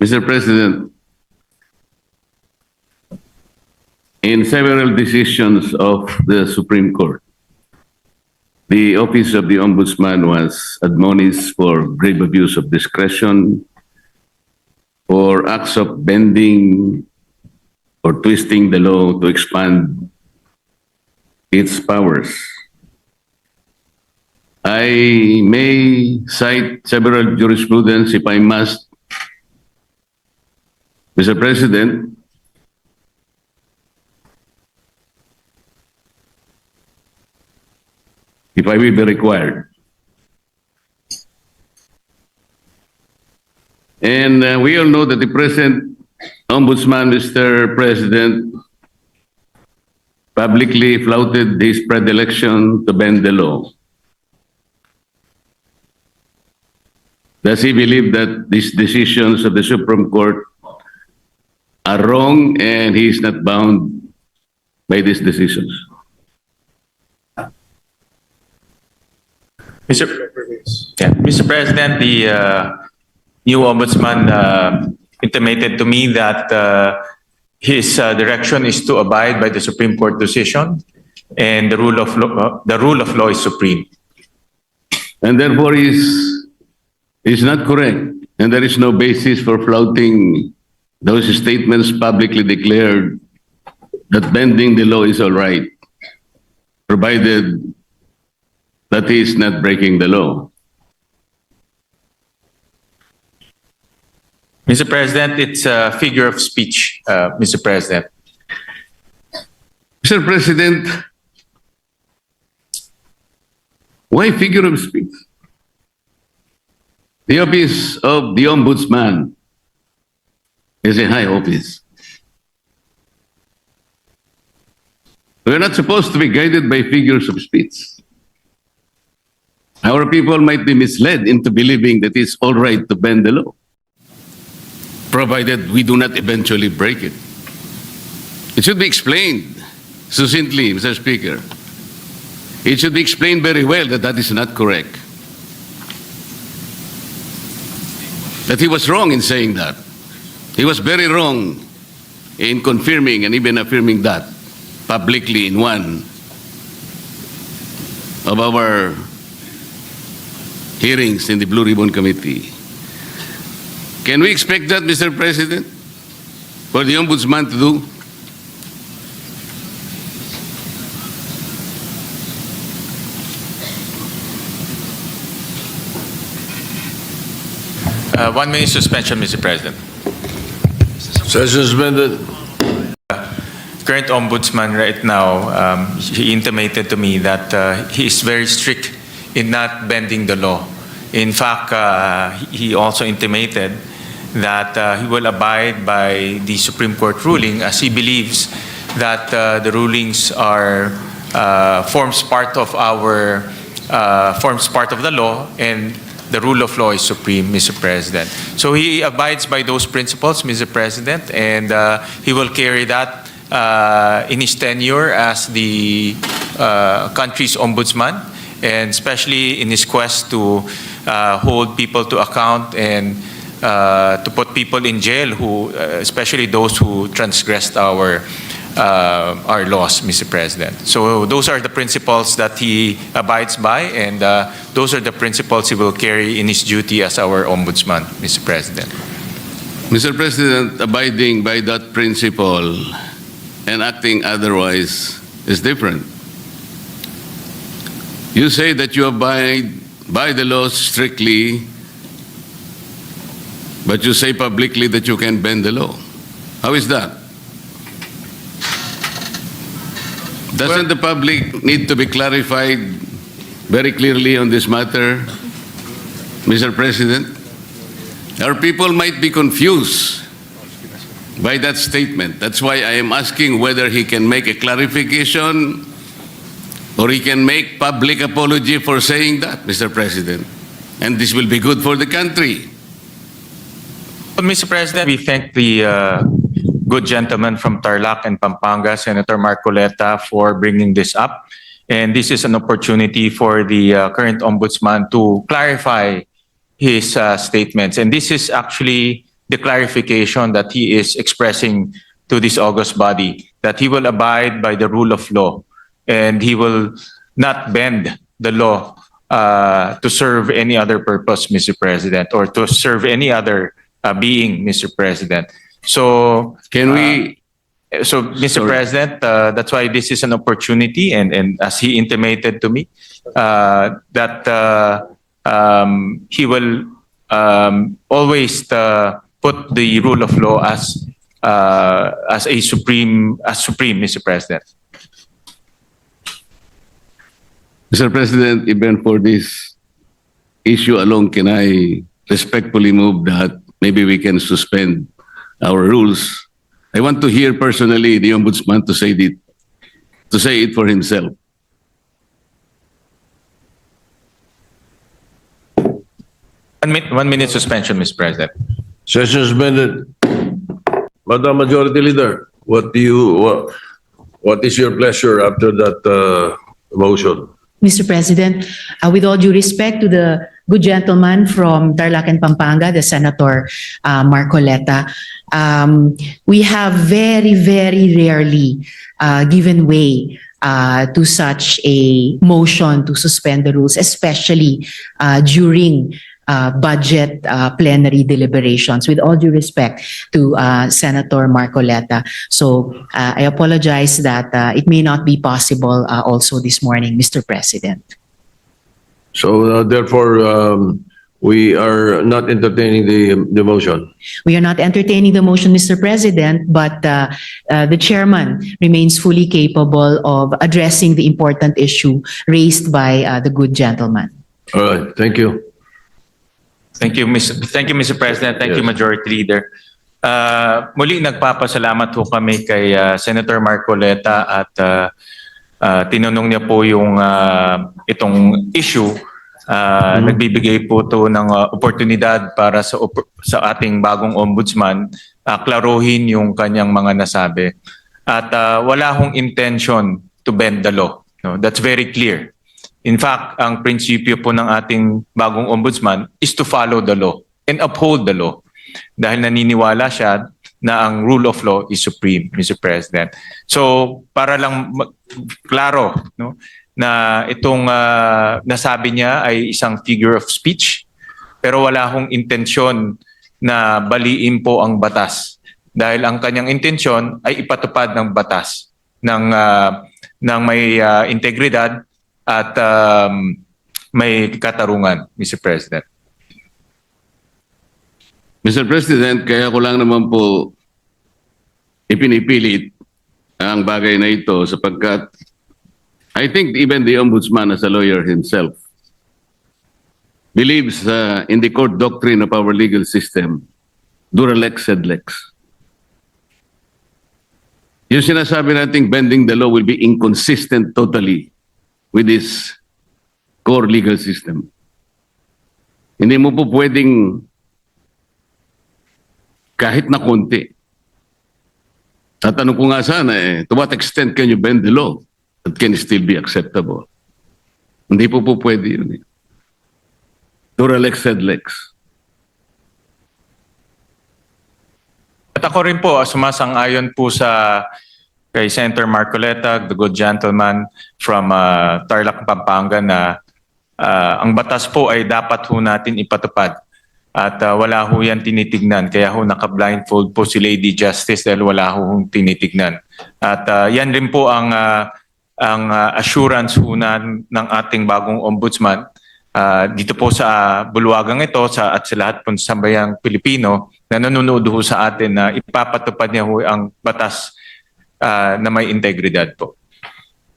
Mr. President, in several decisions of the Supreme Court, the Office of the Ombudsman was admonished for grave abuse of discretion, for acts of bending or twisting the law to expand its powers. I may cite several jurisprudence if I must. Mr. President, if I will be required. And we all know that the present Ombudsman, Mr. President, publicly flouted his predilection to bend the law. Does he believe that these decisions of the Supreme Court are wrong and he is not bound by these decisions? Mr. President, the new ombudsman intimated to me that his direction is to abide by the Supreme Court decision, and the rule of law is supreme. And therefore is not correct, and there is no basis for flouting those statements publicly declared that bending the law is all right, provided that he is not breaking the law. Mr. President, it's a figure of speech, Mr. President. Mr. President, why figure of speech? The office of the Ombudsman is a high office. We're not supposed to be guided by figures of speech. Our people might be misled into believing that it's all right to bend the law, provided we do not eventually break it. It should be explained succinctly, Mr. Speaker. It should be explained very well that that is not correct. That he was wrong in saying that. He was very wrong in confirming and even affirming that publicly in one of our hearings in the Blue Ribbon Committee. Can we expect that, Mr. President, for the Ombudsman to do? One minute suspension, Mr. President. Session suspended. Current ombudsman right now, he intimated to me that he is very strict in not bending the law. In fact, he also intimated that he will abide by the Supreme Court ruling, as he believes that the rulings are forms part of the law, and the rule of law is supreme, Mr. President. So he abides by those principles, Mr. President, and he will carry that in his tenure as the country's ombudsman, and especially in his quest to hold people to account and to put people in jail, who, especially those who transgressed our laws, Mr. President. So those are the principles that he abides by, and those are the principles he will carry in his duty as our ombudsman, Mr. President. Mr. President, abiding by that principle and acting otherwise is different. You say that you abide by the laws strictly, but you say publicly that you can bend the law. How is that? Doesn't the public need to be clarified very clearly on this matter, Mr. President? Our people might be confused by that statement. That's why I am asking whether he can make a clarification or he can make public apology for saying that, Mr. President. And this will be good for the country. Mr. President, we thank the good gentleman from Tarlac and Pampanga, Senator Marcoleta, for bringing this up. And this is an opportunity for the current ombudsman to clarify his statements. And this is actually the clarification that he is expressing to this august body, that he will abide by the rule of law and he will not bend the law to serve any other purpose, Mr. President, or to serve any other being, Mr. President. So, Can we, so Mr. Sorry. President, that's why this is an opportunity, and as he intimated to me, that he will always put the rule of law as supreme, Mr. President. Mr. President, even for this issue alone, can I respectfully move that maybe we can suspend our rules? I want to hear personally the Ombudsman to say it for himself. One minute suspension, Mr. President. Session suspended. Madam Majority Leader, what is your pleasure after that motion? Mr. President, with all due respect to the good gentleman from Tarlac and Pampanga, the Senator Marcoleta, we have very, very rarely given way to such a motion to suspend the rules, especially during budget plenary deliberations, with all due respect to Senator Marcoleta. So I apologize that it may not be possible also this morning, Mr. President. So therefore, we are not entertaining the motion. We are not entertaining the motion, Mr. President, but the chairman remains fully capable of addressing the important issue raised by the good gentleman. All right, thank you. Thank you, Mr. President. Thank you, Yes. Majority Leader. Muli nagpapasalamat po kami kay Senator Marcoleta at tinanong niya po yung itong issue. Nagbibigay po to ng oportunidad para sa ating bagong ombudsman klaruhin yung kanyang mga nasabi. At wala hong intention to bend the law. No, that's very clear. In fact, ang prinsipyo po ng ating bagong ombudsman is to follow the law and uphold the law. Dahil naniniwala siya na ang rule of law is supreme, Mr. President. So, para lang klaro, no, na itong nasabi niya ay isang figure of speech, pero wala hong intensyon na baliin po ang batas. Dahil ang kanyang intensyon ay ipatupad ng batas ng may integridad at may katarungan, Mr. President. Mr. President, kaya ko lang naman po ipinipilit ang bagay na ito sapagkat I think even the Ombudsman as a lawyer himself believes in the court doctrine of our legal system, dura lex sed lex. Yung sinasabi nating bending the law will be inconsistent totally with this core legal system. Hindi mo po pwedeng kahit na konti. Tatanong ko nga sana to what extent can you bend the law that can still be acceptable? Hindi po pwede yun eh. Dura lex sed lex. At ako rin po, sumasang-ayon po kay Senator Marcoleta, the good gentleman from Tarlac, Pampanga, na ang batas po ay dapat ho natin ipatupad. At wala ho yan tinitignan. Kaya ho naka-blindfold po si Lady Justice dahil wala ho tinitignan. At yan rin po ang assurance ho ng ating bagong ombudsman dito po sa bulwagang ito at sa lahat po sa sambayang Pilipino na nanonood ho sa atin na ipapatupad niya ho ang batas na may integridad po.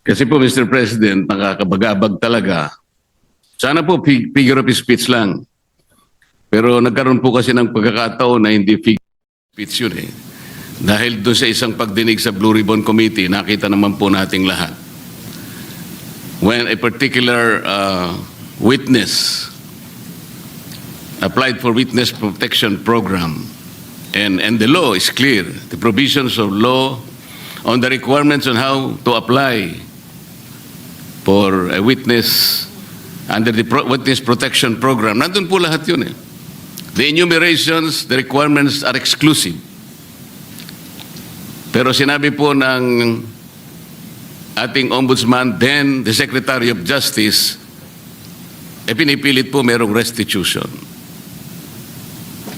Kasi po Mr. President, nakakabagabag talaga. Sana po figure of speech lang. Pero nagkaroon po kasi ng pagkakataon na hindi figure of speech yun eh. Dahil doon sa isang pagdinig sa Blue Ribbon Committee, nakita naman po nating lahat. When a particular witness applied for witness protection program and the law is clear, the provisions of law on the requirements on how to apply for a witness under the witness protection program, nandun po lahat yun eh. the enumerations, the requirements are exclusive. Pero sinabi po ng ating ombudsman, then the Secretary of Justice, pinipilit po merong restitution.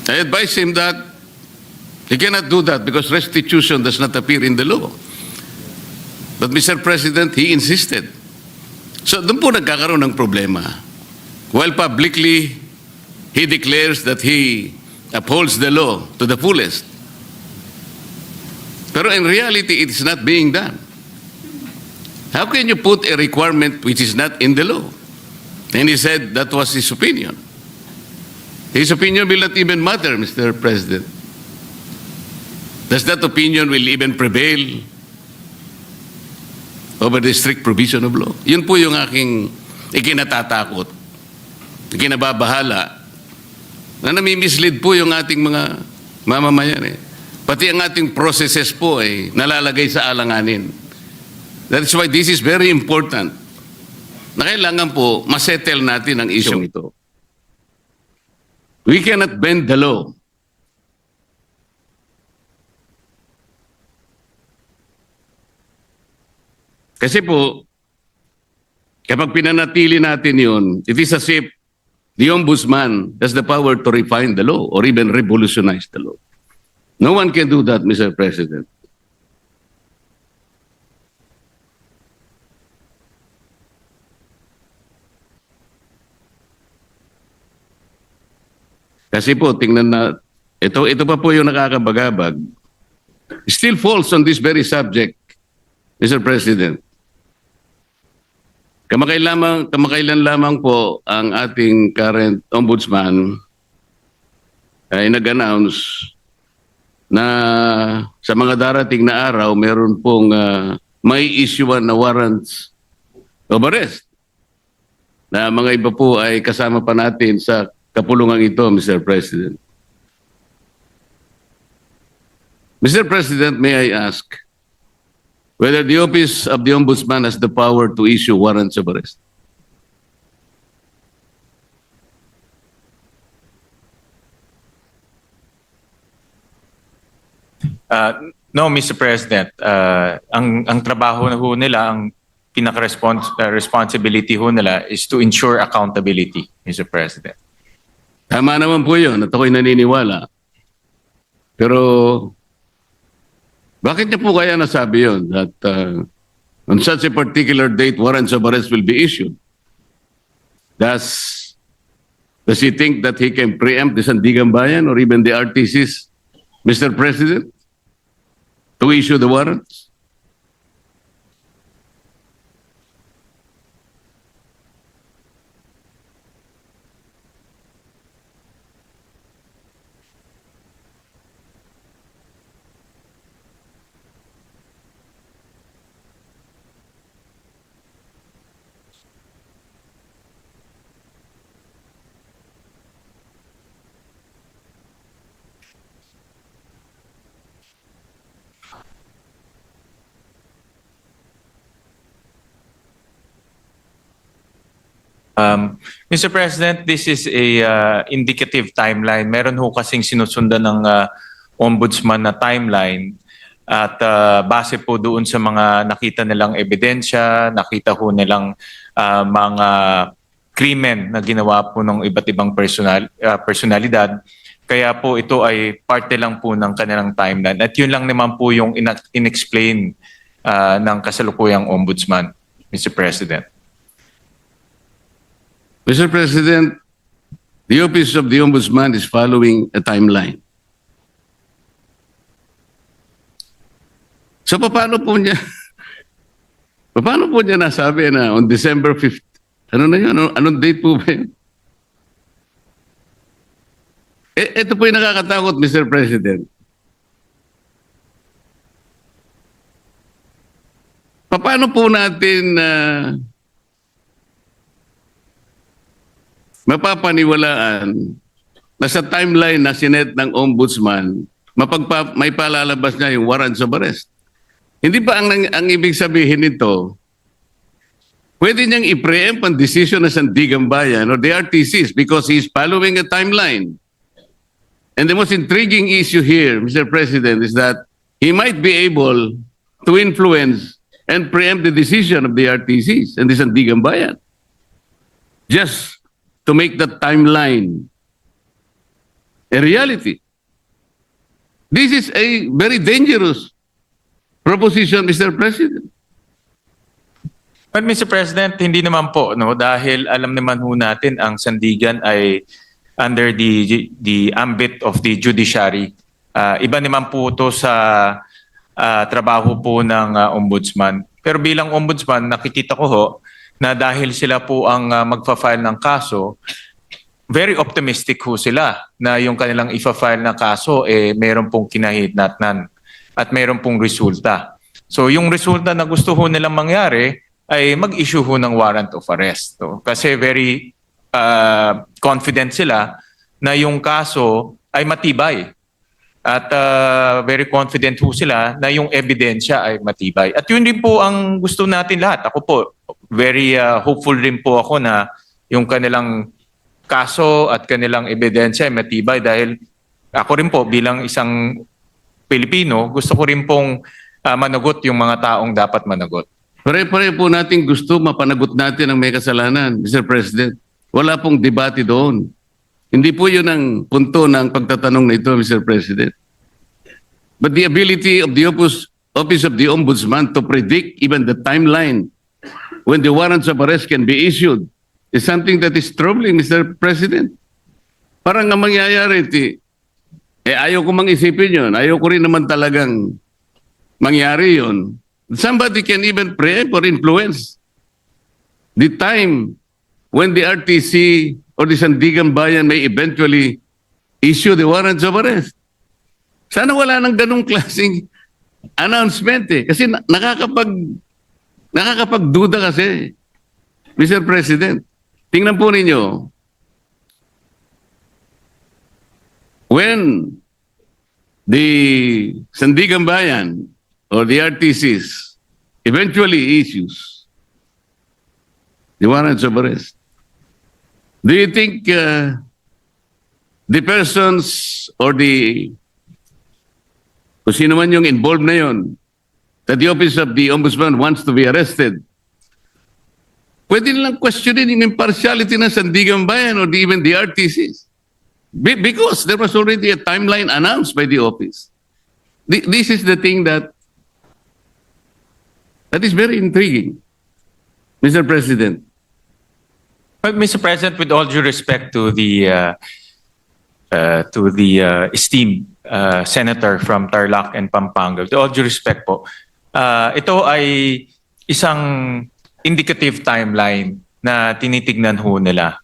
I advise him that he cannot do that because restitution does not appear in the law. But Mr. President, he insisted. So doon po nagkakaroon ng problema. While publicly, he declares that he upholds the law to the fullest. Pero in reality, it is not being done. How can you put a requirement which is not in the law? And he said that was his opinion. His opinion will not even matter, Mr. President. Does that opinion will even prevail over the strict provision of law? Yun po yung aking ikinatatakot, ikinababahala, na nami-mislead po yung ating mga mamamayan. Pati ang ating processes po ay nalalagay sa alanganin. That's why this is very important, na kailangan po masettle natin ang isyong ito. We cannot bend the law. Kasi po, kapag pinanatili natin yun, it is as if the ombudsman has the power to refine the law or even revolutionize the law. No one can do that, Mr. President. Kasi po, tingnan na, ito pa po yung nakakabagabag. Still falls on this very subject, Mr. President. Kamakailan lamang po ang ating current ombudsman ay nag-announce na sa mga darating na araw, meron pong may issuean na warrants of arrest. Na mga iba po ay kasama pa natin sa kapulungan ito, Mr. President. Mr. President, may I ask whether the Office of the Ombudsman has the power to issue warrants of arrest? No, Mr. President. Ang trabaho na ho nila, ang pinaka-responsibility ho nila is to ensure accountability, Mr. President. Tama naman po yun at ako'y naniniwala. Pero bakit niya po kaya nasabi yun that on such a particular date warrants of arrest will be issued? Does he think that he can preempt the Sandigan Bayan or even the RTCs, Mr. President, to issue the warrants? Mr. President, this is a indicative timeline. Meron ho kasing sinusundan ng ombudsman na timeline at base po doon sa mga nakita nilang ebidensya, nakita ho nilang mga krimen na ginawa po ng iba't ibang personalidad. Kaya po ito ay parte lang po ng kanilang timeline. At yun lang naman po yung inexplain ng kasalukuyang ombudsman, Mr. President. Mr. President, the Office of the Ombudsman is following a timeline. So paano po niya nasabi na on December 5th? Ano na yun? Anong date po ba yun? Ito po yung nakakatakot, Mr. President. Paano po natin mapapaniwalaan na sa timeline na sinet ng ombudsman, may palalabas niya yung warrants of arrest? Hindi ba ang ibig sabihin nito, pwede niyang i-preempt ang decision ng Sandigan Bayan or the RTCs because he is following a timeline. And the most intriguing issue here, Mr. President, is that he might be able to influence and preempt the decision of the RTCs and the Sandigan Bayan, just to make that timeline a reality. This is a very dangerous proposition, Mr. President. But Mr. President, hindi naman po, no, dahil alam naman ho natin ang Sandigan ay under the ambit of the judiciary. Iba naman po ito sa trabaho po ng ombudsman. Pero bilang ombudsman, nakikita ko ho na dahil sila po ang magfa-file ng kaso, very optimistic ho sila na yung kanilang ifa-file na kaso meron pong kinahitnatnan at meron pong resulta. So yung resulta na gusto ho nilang mangyari ay mag-issue ho ng warrant of arrest. So, kasi very confident sila na yung kaso ay matibay. At very confident ho sila na yung ebidensya ay matibay. At yun din po ang gusto natin lahat. Ako po, very hopeful rin po ako na yung kanilang kaso at kanilang ebidensya ay matibay dahil ako rin po bilang isang Pilipino, gusto ko rin pong managot yung mga taong dapat managot. Pare-pare po natin gusto mapanagot natin ang may kasalanan, Mr. President. Wala pong debate doon. Hindi po yun ang punto ng pagtatanong na ito, Mr. President. But the ability of the Office of the Ombudsman to predict even the timeline when the warrants of arrest can be issued is something that is troubling, Mr. President. Parang ang mangyayari, ayaw ko mang isipin yun. Ayaw ko rin naman talagang mangyari yun. Somebody can even preempt or influence the time when the RTC or the Sandigan Bayan may eventually issue the warrants of arrest. Sana wala nang ganong klaseng announcement Kasi nakakapagduda kasi, Mr. President. Tingnan po ninyo, when the Sandigan Bayan or the RTCs eventually issues the warrants of arrest, do you think the persons or kung sino man yung involved na yun, that the Office of the Ombudsman wants to be arrested, pwede nilang questionin yung impartiality ng Sandigan Bayan or even the RTCs? Because there was already a timeline announced by the office. This is the thing that is very intriguing, Mr. President. But Mr. President, with all due respect to the esteemed senator from Tarlac and Pampanga, with all due respect po, ito ay isang indicative timeline na tinitignan ho nila.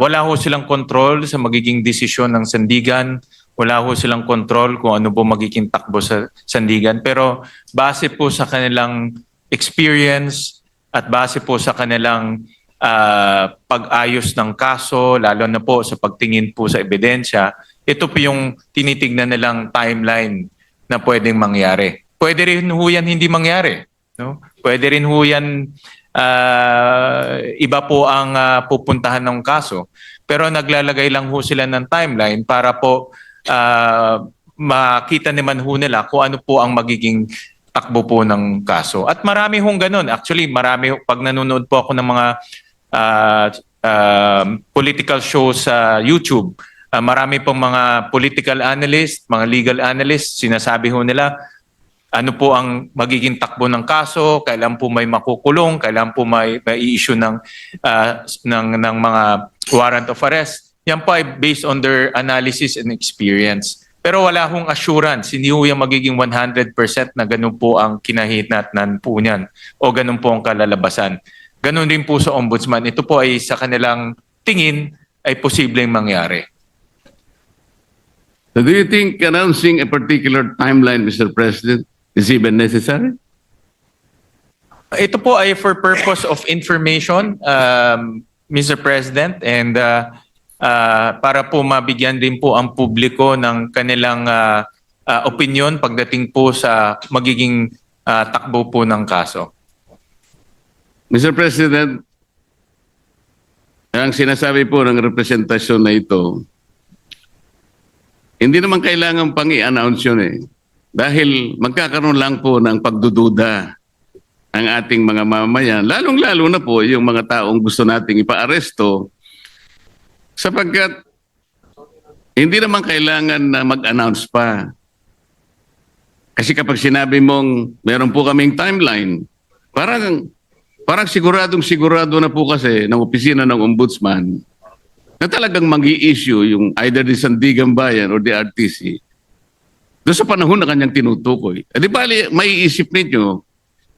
Wala ho silang control sa magiging desisyon ng Sandigan. Wala ho silang control kung ano po magiging takbo sa Sandigan. Pero base po sa kanilang experience at base po sa kanilang pag-ayos ng kaso, lalo na po sa pagtingin po sa ebidensya, ito po yung tinitignan nilang timeline na pwedeng mangyari. Pwede rin ho yan hindi mangyari. No? Pwede rin ho yan iba po ang pupuntahan ng kaso. Pero naglalagay lang ho sila ng timeline para po makita naman ho nila kung ano po ang magiging takbo po ng kaso. At marami hong ganun. Actually, marami, pag nanonood po ako ng mga political shows sa YouTube, marami pong mga political analyst, mga legal analyst, sinasabi ho nila, ano po ang magiging takbo ng kaso, kailan po may makukulong, kailan po may i-issue ng mga warrant of arrest. Yan po ay based on their analysis and experience. Pero wala hong assurance, hindi ho yung magiging 100% na ganun po ang kinahitnatnan po niyan o ganun po ang kalalabasan. Ganun din po sa ombudsman. Ito po ay sa kanilang tingin ay posibleng mangyari. So do you think announcing a particular timeline, Mr. President, is even necessary? Ito po ay for purpose of information, Mr. President, and para po mabigyan din po ang publiko ng kanilang opinion pagdating po sa magiging takbo po ng kaso. Mr. President, ang sinasabi po ng representasyon na ito Hindi naman kailangan pang i-announce yun eh. Dahil magkakaroon lang po ng pagdududa ang ating mga mamamayan, lalong-lalo na po yung mga taong gusto nating ipaaresto, sapagkat hindi naman kailangan na mag-announce pa. Kasi kapag sinabi mong meron po kaming timeline, parang siguradong-sigurado na po kasi ng opisina ng ombudsman na talagang mag-i-issue yung either the Sandigan Bayan or the RTC doon sa panahon na kanyang tinutukoy. Di bali, maiisip ninyo,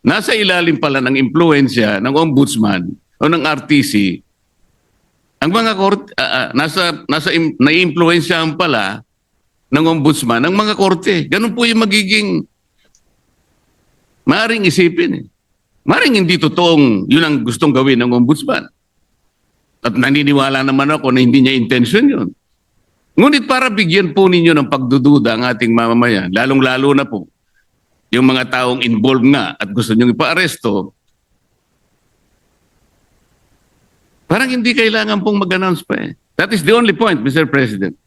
nasa ilalim pala ng impluensya ng ombudsman o ng RTC, ang mga korte, naiimpluensyahan pala ng ombudsman ang mga korte. Ganun po yung magiging maaring isipin eh. Maaring hindi totoong yun ang gustong gawin ng ombudsman. At naniniwala naman ako na hindi niya intention yun. Ngunit para bigyan po ninyo ng pagdududa ang ating mamamayan, lalong-lalo na po yung mga taong involved nga at gusto niyong ipa-aresto, parang hindi kailangan pong mag-announce pa eh. That is the only point, Mr. President.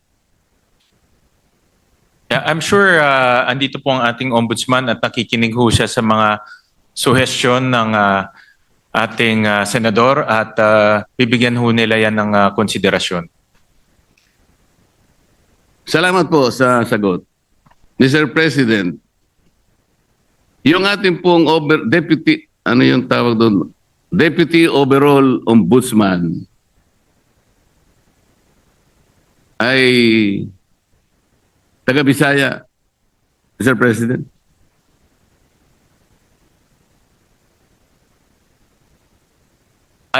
Yeah, I'm sure andito po ang ating ombudsman at nakikinig ho siya sa mga suhestyon ng ating senador at bibigyan ho nila yan ng konsiderasyon. Salamat po sa sagot. Mr. President, yung ating pong deputy, ano yung tawag doon? Deputy Overall Ombudsman ay taga-Bisaya, Mr. President.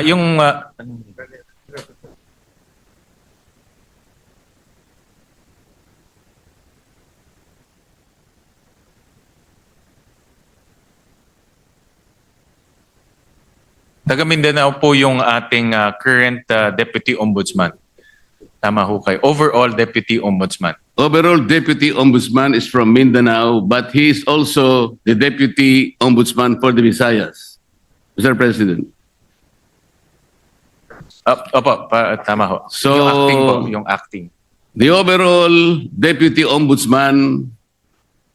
Yung taga Mindanao po yung ating current Deputy Ombudsman. Tama ho kayo. Overall Deputy Ombudsman. Overall Deputy Ombudsman is from Mindanao, but he is also the Deputy Ombudsman for the Visayas, Mr. President. Opo, tama ho. So, yung acting po, yung acting. The overall Deputy Ombudsman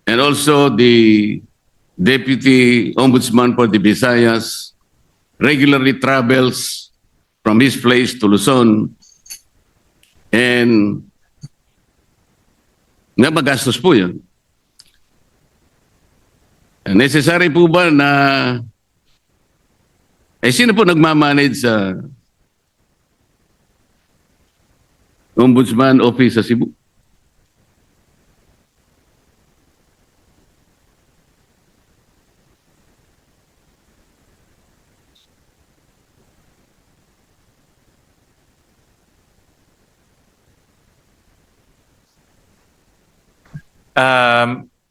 and also the Deputy Ombudsman for the Visayas regularly travels from his place to Luzon and nga magastos po yun. Necessary po ba na sino po nagmamanage sa Ombudsman Office sa Cebu?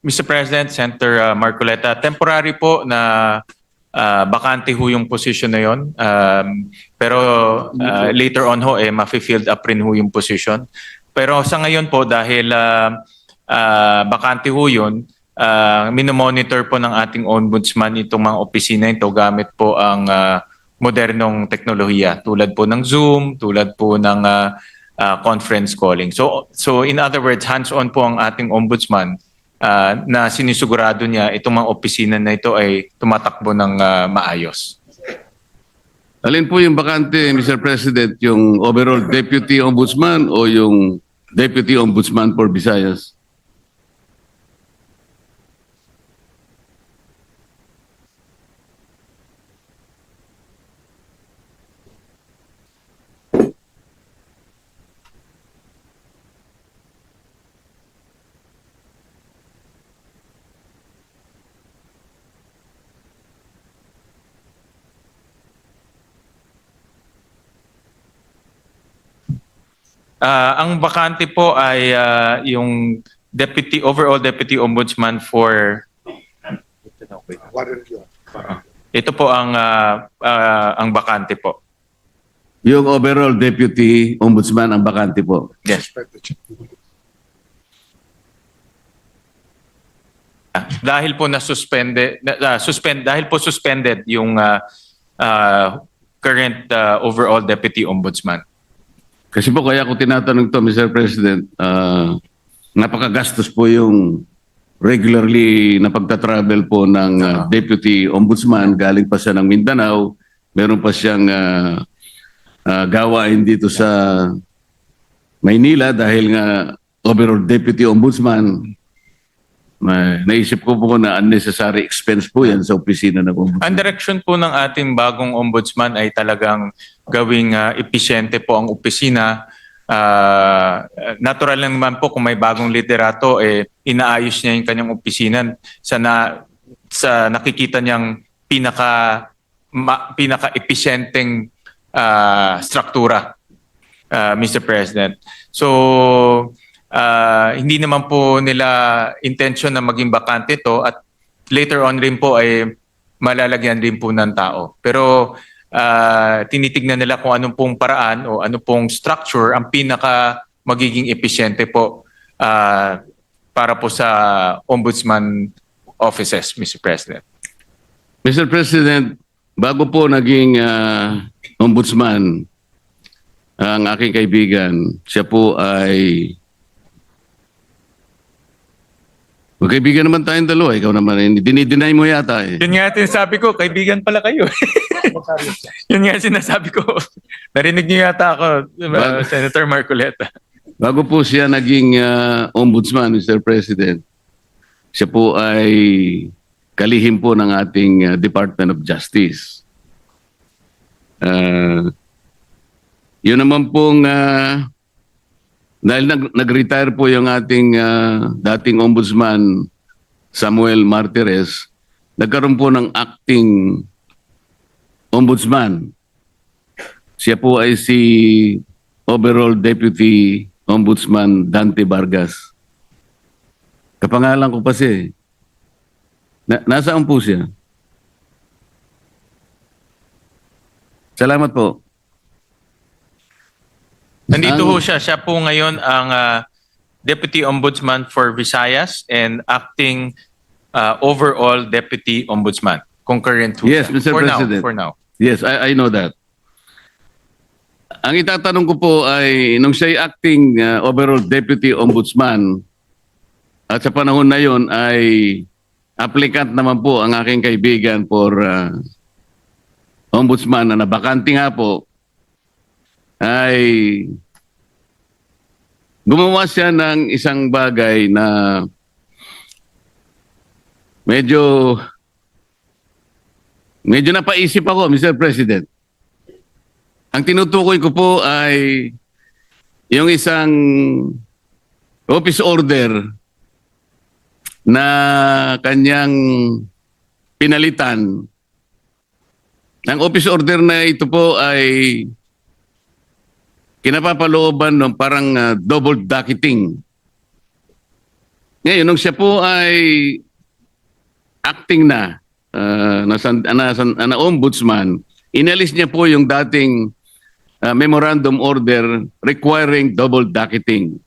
Mr. President, Senator Marcoleta, temporary po na bakante ho yung position na yon. Pero later on ho, ma-filled up rin ho yung position. Pero sa ngayon po, dahil bakante ho yun, minomonitor po ng ating ombudsman itong mga opisina ito gamit po ang modernong teknolohiya tulad po ng Zoom, tulad po ng conference calling. So in other words, hands-on po ang ating ombudsman na sinisigurado niya itong mga opisina na ito ay tumatakbo ng maayos. Alin po yung bakante, Mr. President, yung overall Deputy Ombudsman o yung Deputy Ombudsman for Visayas? Ang bakante po ay yung overall Deputy Ombudsman for ito po ang bakante po. Yung overall Deputy Ombudsman ang bakante po. Yes. Dahil po suspended yung current overall Deputy Ombudsman. Kasi po kaya ko tinatanong to, Mr. President, napakagastos po yung regularly na pagta-travel po ng Deputy Ombudsman. Galing pa siya ng Mindanao. Meron pa siyang gawain dito sa Maynila dahil nga overall Deputy Ombudsman. Naisip ko po na unnecessary expense po yan sa opisina ng Ombudsman. Ang direksyon po ng ating bagong ombudsman ay talagang gawing episyente po ang opisina. Natural lang naman po kung may bagong liderato, inaayos niya yung kanyang opisina sa nakikita niyang pinaka-episyenteng struktura, Mr. President. So, hindi naman po nila intention na maging bakante to at later on rin po ay malalagyan rin po ng tao. Pero tinitignan nila kung anong pong paraan o anong pong structure ang pinaka magiging episyente po para po sa ombudsman offices, Mr. President. Mr. President, bago po naging ombudsman ang aking kaibigan, siya po ay magkaibigan naman tayong dalawa. Ikaw naman, dinideny mo yata eh. Yun nga sinasabi ko, kaibigan pala kayo. Yun nga sinasabi ko. Narinig niyo yata ako, Senator Marcoleta. Bago po siya naging ombudsman, Mr. President, siya po ay kalihim po ng ating Department of Justice. Yun naman pong dahil nag-retire po yung ating dating ombudsman Samuel Martires, nagkaroon po ng acting ombudsman. Siya po ay si overall Deputy Ombudsman Dante Vargas. Kapangalan ko pa siya. Nasaan po siya? Salamat po. Nandito ho siya. Siya po ngayon ang Deputy Ombudsman for Visayas and acting overall Deputy Ombudsman. Concurrent ho Yes, siya. Mr. President. For now. Yes, I know that. Ang itatanong ko po ay, nung siya'y acting overall Deputy Ombudsman, at sa panahon na yon ay applicant naman po ang aking kaibigan for Ombudsman na nabakante nga po, ay gumawa siya ng isang bagay na medyo napaisip ako, Mr. President. Ang tinutukoy ko po ay yung isang office order na kanyang pinalitan. Ang office order na ito po ay kinapapalooban ng parang double docketing. Ngayon, nung siya po ay acting na ombudsman, inalis niya po yung dating memorandum order requiring double docketing.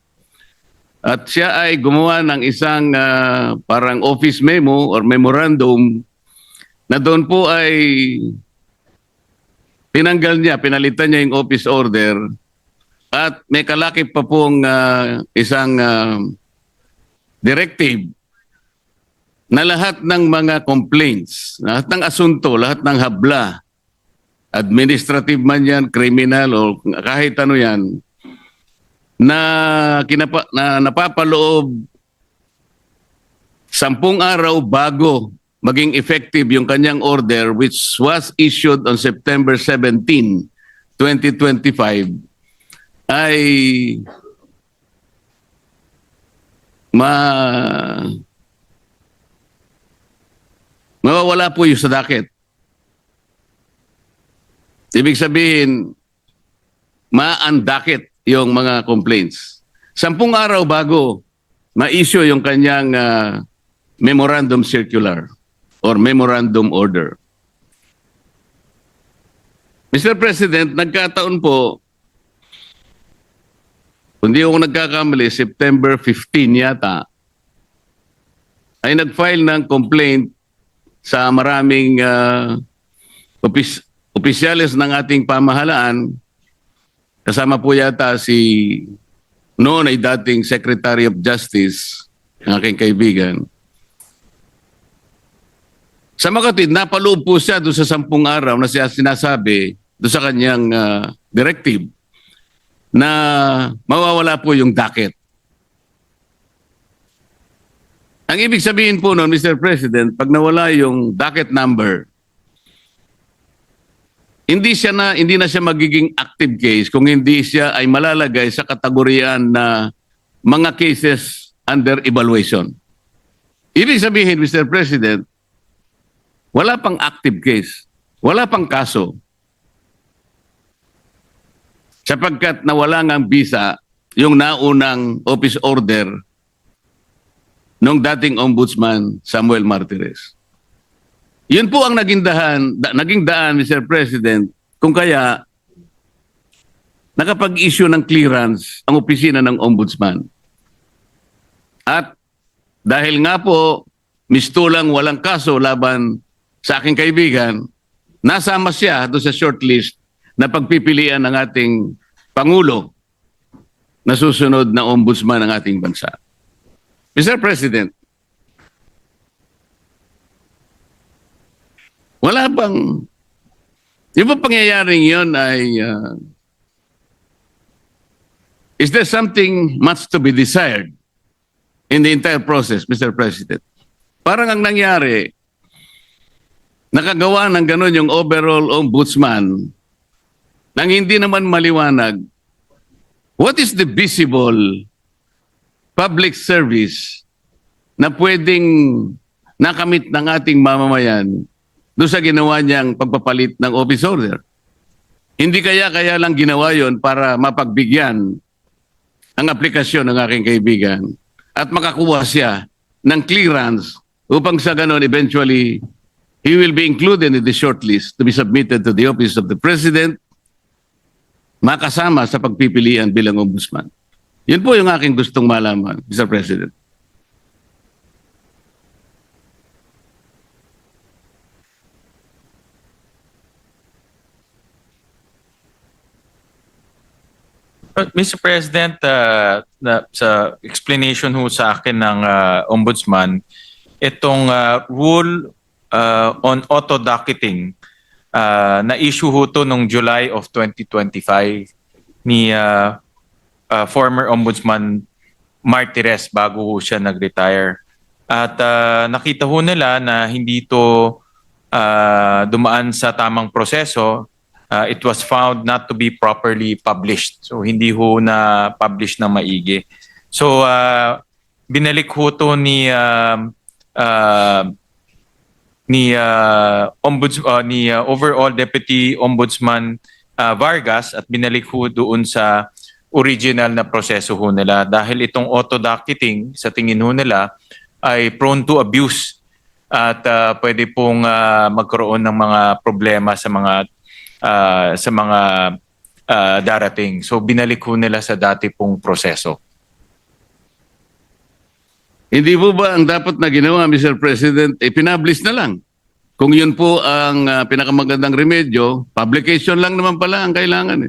At siya ay gumawa ng isang parang office memo or memorandum na doon po ay pinalitan niya yung office order at may kalakip pa pong isang directive na lahat ng mga complaints, lahat ng asunto, lahat ng habla, administrative man yan, criminal o kahit ano yan, na napapaloob 10 araw bago maging effective yung kanyang order which was issued on September 17, 2025, ay mawawala po yung sa docket. Ibig sabihin, ma-undocket yung mga complaints. 10 araw bago ma-issue yung kanyang memorandum circular or memorandum order. Mr. President, nagkataon po, kung di ako nagkakamali, September 15 yata, ay nag-file ng complaint sa maraming opisyales ng ating pamahalaan. Kasama po yata si noon ay dating Secretary of Justice, ang aking kaibigan. Sa makatid, napaloob po siya doon sa 10 araw na siya sinasabi doon sa kanyang directive na mawawala po yung docket. Ang ibig sabihin po noon, Mr. President, pag nawala yung docket number, hindi na siya magiging active case kung hindi siya ay malalagay sa kategoriyaan na mga cases under evaluation. Ibig sabihin, Mr. President, wala pang active case, wala pang kaso. Sapagkat nawala ngang visa yung naunang office order nung dating Ombudsman Samuel Martires. Yun po ang naging daan, Mr. President, kung kaya nakapag-issue ng clearance ang opisina ng Ombudsman. At dahil nga po, mistulang walang kaso laban sa aking kaibigan, nasama siya doon sa shortlist na pagpipilian ng ating Pangulo na susunod na Ombudsman ng ating bansa. Mr. President, wala bang, yung bang pangyayaring yun ay, is there something much to be desired in the entire process, Mr. President? Parang ang nangyari, nakagawa ng gano'n yung overall ombudsman nang hindi naman maliwanag what is the visible public service na pwedeng nakamit ng ating mamamayan doon sa ginawa niyang pagpapalit ng office order. Hindi kaya lang ginawa yon para mapagbigyan ang aplikasyon ng aking kaibigan at makakuha siya ng clearance upang sa ganon eventually he will be included in the shortlist to be submitted to the office of the President, makasama sa pagpipilian bilang ombudsman. Yun po yung aking gustong malaman, Mr. President. Mr. President, sa explanation ho sa akin ng Ombudsman, itong rule on auto-docketing, na-issue ho to noong July of 2025 ni former Ombudsman Martires bago ho siya nag-retire. At nakita ho nila na hindi to dumaan sa tamang proseso. It was found not to be properly published. So hindi ho na publish na maigi. So binalik ho to ni overall Deputy Ombudsman Vargas at binalik ho doon sa original na proseso ho nila dahil itong auto-docketing sa tingin ho nila ay prone to abuse at pwede pong magkaroon ng mga problema sa mga darating. So binalik ho nila sa dati pong proseso. Hindi po ba ang dapat na ginawa, Mr. President, pinablish na lang? Kung yun po ang pinakamagandang remedyo, publication lang naman pala ang kailangan.